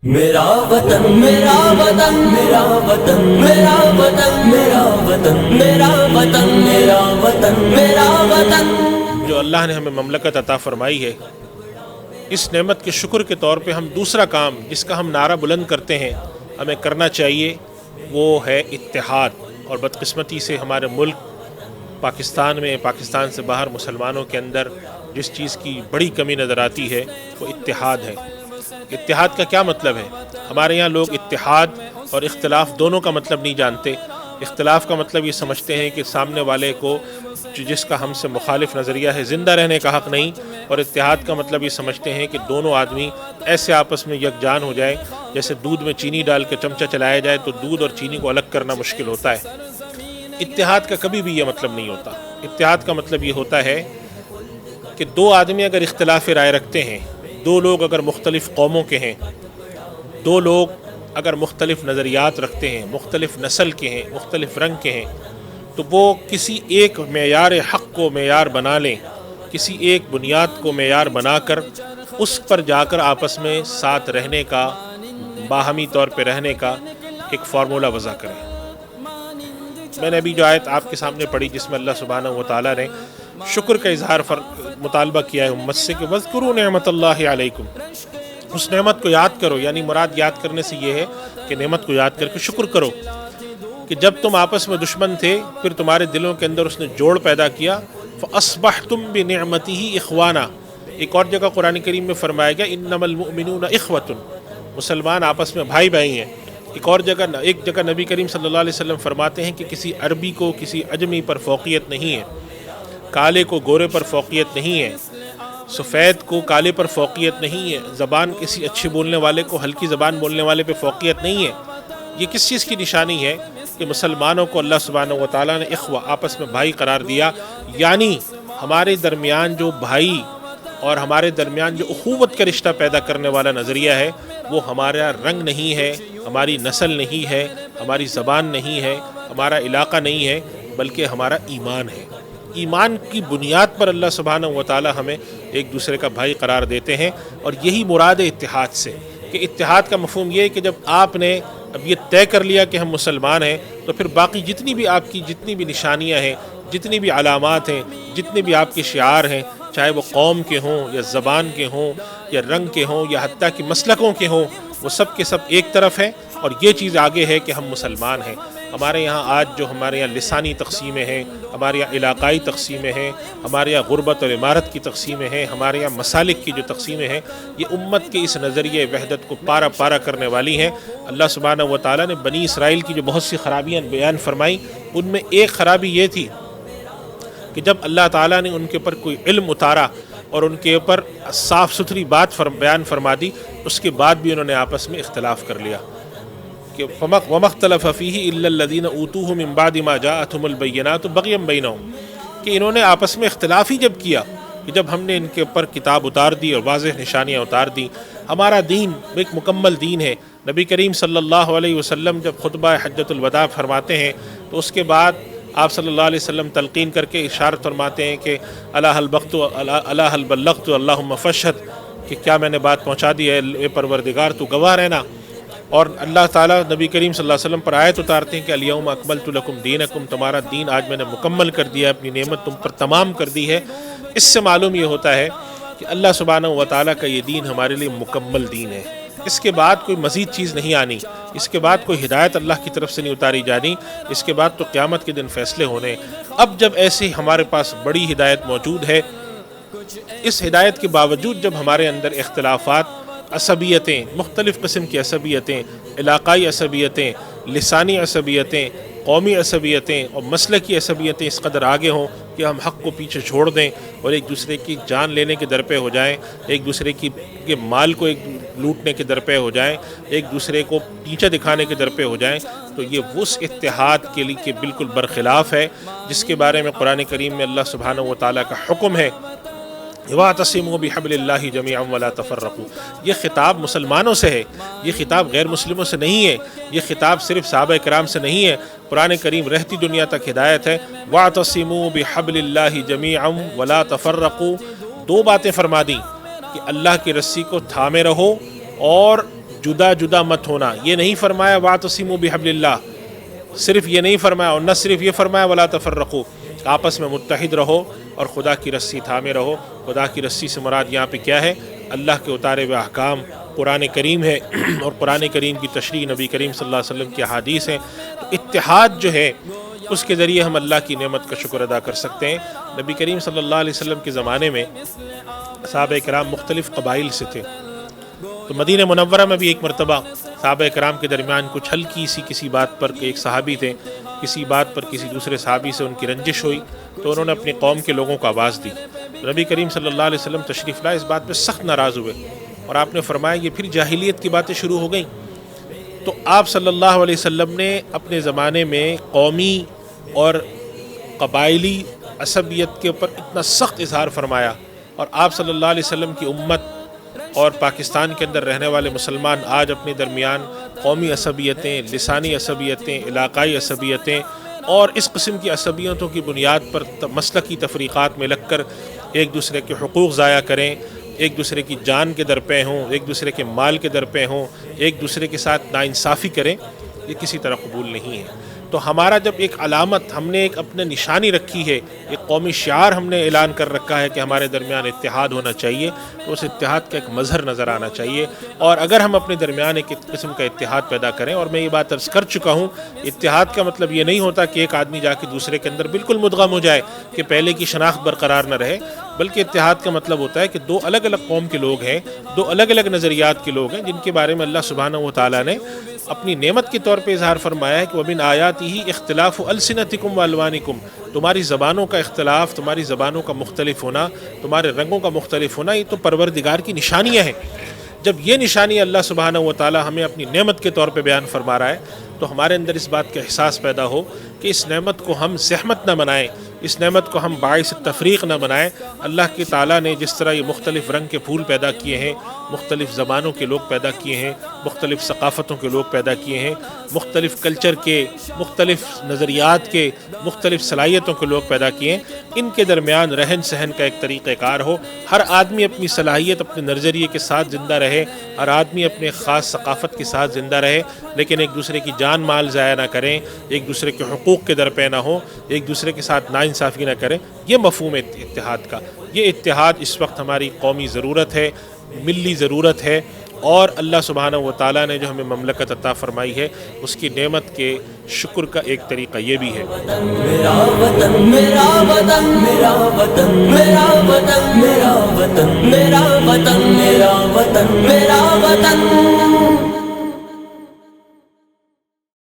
میرا وطن میرا وطن میرا وطن میرا وطن میرا وطن میرا وطن میرا وطن میرا وطن جو اللہ نے ہمیں مملکت عطا فرمائی ہے، اس نعمت کے شکر کے طور پہ ہم دوسرا کام جس کا ہم نعرہ بلند کرتے ہیں ہمیں کرنا چاہیے، وہ ہے اتحاد۔ اور بدقسمتی سے ہمارے ملک پاکستان میں، پاکستان سے باہر مسلمانوں کے اندر جس چیز کی بڑی کمی نظر آتی ہے وہ اتحاد ہے۔ اتحاد کا کیا مطلب ہے؟ ہمارے یہاں لوگ اتحاد اور اختلاف دونوں کا مطلب نہیں جانتے۔ اختلاف کا مطلب یہ سمجھتے ہیں کہ سامنے والے کو جس کا ہم سے مخالف نظریہ ہے زندہ رہنے کا حق نہیں، اور اتحاد کا مطلب یہ سمجھتے ہیں کہ دونوں آدمی ایسے آپس میں یکجان ہو جائیں جیسے دودھ میں چینی ڈال کے چمچہ چلایا جائے تو دودھ اور چینی کو الگ کرنا مشکل ہوتا ہے۔ اتحاد کا کبھی بھی یہ مطلب نہیں ہوتا۔ اتحاد کا مطلب یہ ہوتا ہے کہ دو آدمی اگر اختلاف رائے رکھتے ہیں، دو لوگ اگر مختلف قوموں کے ہیں، دو لوگ اگر مختلف نظریات رکھتے ہیں، مختلف نسل کے ہیں، مختلف رنگ کے ہیں، تو وہ کسی ایک معیار حق کو معیار بنا لیں، کسی ایک بنیاد کو معیار بنا کر اس پر جا کر آپس میں ساتھ رہنے کا، باہمی طور پہ رہنے کا ایک فارمولہ وضع کریں۔ میں نے ابھی جو آیت آپ کے سامنے پڑھی جس میں اللہ سبحانہ و تعالیٰ نے شکر کا اظہار مطالبہ کیا ہے امت سے کہ وَاذْكُرُوا نِعْمَةَ اللَّهِ عَلَيْكُمْ، اس نعمت کو یاد کرو، یعنی مراد یاد کرنے سے یہ ہے کہ نعمت کو یاد کر کے شکر کرو کہ جب تم آپس میں دشمن تھے پھر تمہارے دلوں کے اندر اس نے جوڑ پیدا کیا، فَأَصْبَحْتُمْ بِنِعْمَتِهِ إِخْوَانًا۔ ایک اور جگہ قرآن کریم میں فرمایا گیا إِنَّمَا الْمُؤْمِنُونَ إِخْوَةٌ، مسلمان آپس میں بھائی بھائی ہیں۔ ایک جگہ نبی کریم صلی اللہ علیہ وسلم فرماتے ہیں کہ کسی عربی کو کسی اجمی پر فوقیت نہیں ہے، کالے کو گورے پر فوقیت نہیں ہے، سفید کو کالے پر فوقیت نہیں ہے، زبان کسی اچھی بولنے والے کو ہلکی زبان بولنے والے پہ فوقیت نہیں ہے۔ یہ کس چیز کی نشانی ہے؟ کہ مسلمانوں کو اللہ سبحانہ و تعالیٰ نے اخوہ، آپس میں بھائی قرار دیا، یعنی ہمارے درمیان جو بھائی اور ہمارے درمیان جو اخوت کا رشتہ پیدا کرنے والا نظریہ ہے وہ ہمارا رنگ نہیں ہے، ہماری نسل نہیں ہے، ہماری زبان نہیں ہے، ہمارا علاقہ نہیں ہے، بلکہ ہمارا ایمان ہے۔ ایمان کی بنیاد پر اللہ سبحانہ و تعالی ہمیں ایک دوسرے کا بھائی قرار دیتے ہیں، اور یہی مراد ہے اتحاد سے۔ کہ اتحاد کا مفہوم یہ ہے کہ جب آپ نے اب یہ طے کر لیا کہ ہم مسلمان ہیں تو پھر باقی جتنی بھی آپ کی جتنی بھی نشانیاں ہیں، جتنی بھی علامات ہیں، جتنے بھی آپ کے شعار ہیں، چاہے وہ قوم کے ہوں یا زبان کے ہوں یا رنگ کے ہوں یا حتیٰ کہ مسلکوں کے ہوں، وہ سب کے سب ایک طرف ہیں، اور یہ چیز آگے ہے کہ ہم مسلمان ہیں۔ ہمارے یہاں آج جو ہمارے یہاں لسانی تقسیمیں ہیں، ہمارے یہاں علاقائی تقسیمیں ہیں، ہمارے یہاں غربت اور عمارت کی تقسیمیں ہیں، ہمارے یہاں مسالک کی جو تقسیمیں ہیں، یہ امت کے اس نظریہ وحدت کو پارا پارا کرنے والی ہیں۔ اللہ سبحانہ و تعالیٰ نے بنی اسرائیل کی جو بہت سی خرابیاں بیان فرمائیں، ان میں ایک خرابی یہ تھی کہ جب اللہ تعالیٰ نے ان کے اوپر کوئی علم اتارا اور ان کے اوپر صاف ستھری بات بیان فرما دی، اس کے بعد بھی انہوں نے آپس میں اختلاف کر لیا کہ وَمَا اخْتَلَفَ فِيهِ إِلَّا الَّذِينَ أُوتُوهُ مِن بَعْدِ مَا جَاءَتْهُمُ الْبَيِّنَاتُ بَغْيًا بَيْنَهُمْ، کہ انہوں نے آپس میں اختلاف ہی جب کیا کہ جب ہم نے ان کے اوپر کتاب اتار دی اور واضح نشانیاں اتار دی۔ ہمارا دین ایک مکمل دین ہے۔ نبی کریم صلی اللہ علیہ وسلم جب خطبہ حجۃ الوداع فرماتے ہیں تو اس کے بعد آپ صلی اللہ علیہ وسلم تلقین کر کے اشارت فرماتے ہیں کہ الا هل بلغت اللہم فاشہد، کہ کیا میں نے بات پہنچا دی ہے، اے پروردگار تو گواہ رہنا۔ اور اللہ تعالیٰ نبی کریم صلی اللہ علیہ وسلم پر آیت اتارتے ہیں کہ الیوم اکملت لکم دینکم، تمہارا دین آج میں نے مکمل کر دیا ہے، اپنی نعمت تم پر تمام کر دی ہے۔ اس سے معلوم یہ ہوتا ہے کہ اللہ سبحانہ و تعالیٰ کا یہ دین ہمارے لیے مکمل دین ہے۔ اس کے بعد کوئی مزید چیز نہیں آنی، اس کے بعد کوئی ہدایت اللہ کی طرف سے نہیں اتاری جانی، اس کے بعد تو قیامت کے دن فیصلے ہونے۔ اب جب ایسی ہمارے پاس بڑی ہدایت موجود ہے، اس ہدایت کے باوجود جب ہمارے اندر اختلافات، عصبیتیں، مختلف قسم کی عصبیتیں، علاقائی عصبیتیں، لسانی عصبیتیں، قومی عصبیتیں اور مسلکی عصبیتیں اس قدر آگے ہوں کہ ہم حق کو پیچھے چھوڑ دیں اور ایک دوسرے کی جان لینے کے درپے ہو جائیں، ایک دوسرے کے مال کو لوٹنے کے درپے ہو جائیں، ایک دوسرے کو پیچھے دکھانے کے درپے ہو جائیں، تو یہ اس اتحاد کے لیے بالکل برخلاف ہے جس کے بارے میں قرآن کریم میں اللہ سبحانہ و تعالیٰ کا حکم ہے وَاعْتَصِمُوا بِحَبْلِ اللَّهِ جَمِيعًا وَلَا تَفَرَّقُوا۔ یہ خطاب مسلمانوں سے ہے، یہ خطاب غیر مسلموں سے نہیں ہے، یہ خطاب صرف صحابہ کرام سے نہیں ہے۔ قرآن کریم رہتی دنیا تک ہدایت ہے، وَاعْتَصِمُوا بِحَبْلِ اللَّهِ جَمِيعًا وَلَا تَفَرَّقُوا۔ دو باتیں فرما دیں کہ اللہ کی رسی کو تھامے رہو اور جدا جدا مت ہونا. یہ نہیں فرمایا واعتصموا بحبل اللہ، صرف یہ نہیں فرمایا، اور نہ صرف یہ فرمایا ولا تفرقوا، آپس میں متحد رہو اور خدا کی رسی تھامے رہو. خدا کی رسی سے مراد یہاں پہ کیا ہے؟ اللہ کے اتارے ہوئے احکام، قرآن کریم ہے، اور قرآن کریم کی تشریح نبی کریم صلی اللہ علیہ وسلم کی احادیث ہیں. تو اتحاد جو ہے اس کے ذریعے ہم اللہ کی نعمت کا شکر ادا کر سکتے ہیں. نبی کریم صلی اللہ علیہ وسلم کے زمانے میں صحابہ کرام مختلف قبائل سے تھے. تو مدینہ منورہ میں بھی ایک مرتبہ صحابہ کرام کے درمیان کچھ ہلکی سی کسی بات پر، ایک صحابی تھے، کسی بات پر کسی دوسرے صحابی سے ان کی رنجش ہوئی، تو انہوں نے اپنی قوم کے لوگوں کو آواز دی. تو نبی کریم صلی اللہ علیہ وسلم تشریف لائے، اس بات پہ سخت ناراض ہوئے اور آپ نے فرمایا یہ پھر جاہلیت کی باتیں شروع ہو گئیں. تو آپ صلی اللہ علیہ وسلم نے اپنے زمانے میں قومی اور قبائلی عصبیت کے اوپر اتنا سخت اظہار فرمایا، اور آپ صلی اللہ علیہ وسلم کی امت اور پاکستان کے اندر رہنے والے مسلمان آج اپنے درمیان قومی عصبیتیں، لسانی عصبیتیں، علاقائی عصبیتیں اور اس قسم کی عصبیتوں کی بنیاد پر مسلکی تفریقات میں لگ کر ایک دوسرے کے حقوق ضائع کریں، ایک دوسرے کی جان کے درپے ہوں، ایک دوسرے کے مال کے درپے ہوں، ایک دوسرے کے ساتھ ناانصافی کریں، یہ کسی طرح قبول نہیں ہے. تو ہمارا جب ایک علامت ہم نے ایک اپنے نشانی رکھی ہے، ایک قومی شعار ہم نے اعلان کر رکھا ہے کہ ہمارے درمیان اتحاد ہونا چاہیے، تو اس اتحاد کا ایک مظہر نظر آنا چاہیے. اور اگر ہم اپنے درمیان ایک قسم کا اتحاد پیدا کریں، اور میں یہ بات عرض کر چکا ہوں، اتحاد کا مطلب یہ نہیں ہوتا کہ ایک آدمی جا کے دوسرے کے اندر بالکل مدغم ہو جائے کہ پہلے کی شناخت برقرار نہ رہے، بلکہ اتحاد کا مطلب ہوتا ہے کہ دو الگ الگ قوم کے لوگ ہیں، دو الگ الگ نظریات کے لوگ ہیں، جن کے بارے میں اللہ سبحانہ و تعالیٰ نے اپنی نعمت کے طور پہ اظہار فرمایا ہے کہ وَمِنْ آیَاتِهِ اخْتِلَافُ أَلْسِنَتِكُمْ وَأَلْوَانِكُمْ، تمہاری زبانوں کا اختلاف، تمہاری زبانوں کا مختلف ہونا، تمہارے رنگوں کا مختلف ہونا، یہ تو پروردگار کی نشانیاں ہیں. جب یہ نشانی اللہ سبحانہ و تعالیٰ ہمیں اپنی نعمت کے طور پہ بیان فرما رہا ہے، تو ہمارے اندر اس بات کا احساس پیدا ہو کہ اس نعمت کو ہم زحمت نہ بنائیں، اس نعمت کو ہم باعث تفریق نہ بنائیں. اللہ کی تعالیٰ نے جس طرح یہ مختلف رنگ کے پھول پیدا کیے ہیں، مختلف زبانوں کے لوگ پیدا کیے ہیں، مختلف ثقافتوں کے لوگ پیدا کیے ہیں، مختلف کلچر کے، مختلف نظریات کے، مختلف صلاحیتوں کے لوگ پیدا کیے ہیں، ان کے درمیان رہن سہن کا ایک طریقہ کار ہو. ہر آدمی اپنی صلاحیت، اپنے نظریے کے ساتھ زندہ رہے، ہر آدمی اپنے خاص ثقافت کے ساتھ زندہ رہے، لیکن ایک دوسرے کی جان مال ضائع نہ کریں، ایک دوسرے کے حقوق کے درپے نہ ہوں، ایک دوسرے کے ساتھ ناانصافی نہ کریں. یہ مفہوم اتحاد کا، یہ اتحاد اس وقت ہماری قومی ضرورت ہے، ملی ضرورت ہے. اور اللہ سبحانہ و تعالیٰ نے جو ہمیں مملکت عطا فرمائی ہے، اس کی نعمت کے شکر کا ایک طریقہ یہ بھی ہے. میرا وطن، میرا وطن، میرا وطن، میرا وطن، میرا وطن، میرا وطن، میرا وطن، میرا وطن.